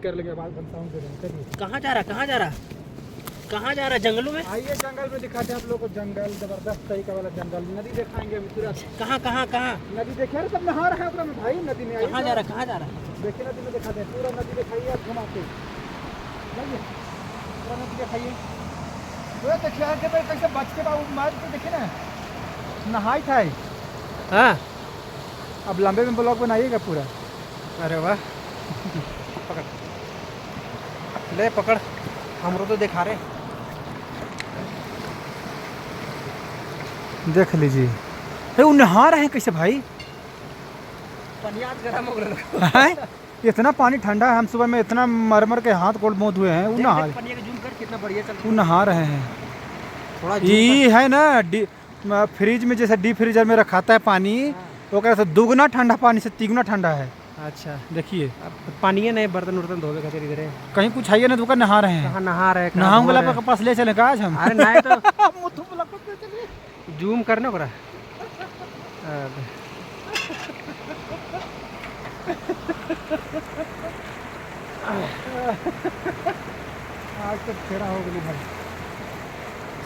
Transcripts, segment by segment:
कर लेंगे, बात बताऊँ दे रहे हैं। कहाँ जा रहा, कहाँ जा रहा, कहाँ जा रहा? जंगलों में? आइए जंगल में दिखाते हैं आप लोग को, जंगल जबरदस्त तरीका वाला जंगल। नदी दिखाएंगे अभी तुरंत। कहाँ कहाँ कहाँ? नदी देखिए ना, सब नहा रहा है पूरा में भाई, नदी में। कहाँ जा रहा, कहाँ जा रहा? देखिए नदी में दिखाते हैं, पूरा नदी दिखाइए आप घुमा के, पूरा नदी दिखाइए। पूरा देखिए आगे पे कैसे बच के बाबू मार के देखिए ना, नहाई था। हाँ, अब लंबे में ब्लॉग बनाइएगा पूरा। अरे वाह। पकड़, ले पकड़, हमरो तो दिखा रहे। देख लीजिए, वो नहा रहे हैं कैसे भाई? पनियाद गरम हो गया हैं? इतना पानी ठंडा है, हम सुबह में इतना मर के हाथ कोल्ड मौत हुए हैं। वो नहा, पनिया का जूम कर, कितना बढ़िया चल वो नहा रहे हैं। थोड़ा ये है ना फ्रिज में, जैसे डीप फ्रीजर में रखाता है पानी, वो कह रहा दुगना ठंडा पानी से तिगुना ठंडा है। अच्छा, देखिए अब पानी नहीं, बर्तन उर्तन धोवे खातिर इधर कहीं कुछ है ना, दुकान नहा रहे हैं। कहाँ नहा रहे, नहाऊं वाला के पास ले चले का आज हम? अरे नहीं तो मुथु वाला को ले चलिए। जूम करना ओकरा। आज तो फेरा हो गई भाई।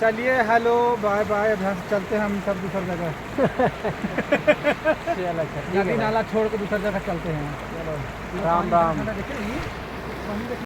चलिए हेलो बाय बाय, चलते हैं हम सब दूसरी जगह। नदी नाला छोड़ के दूसरी जगह चलते हैं। राम राम।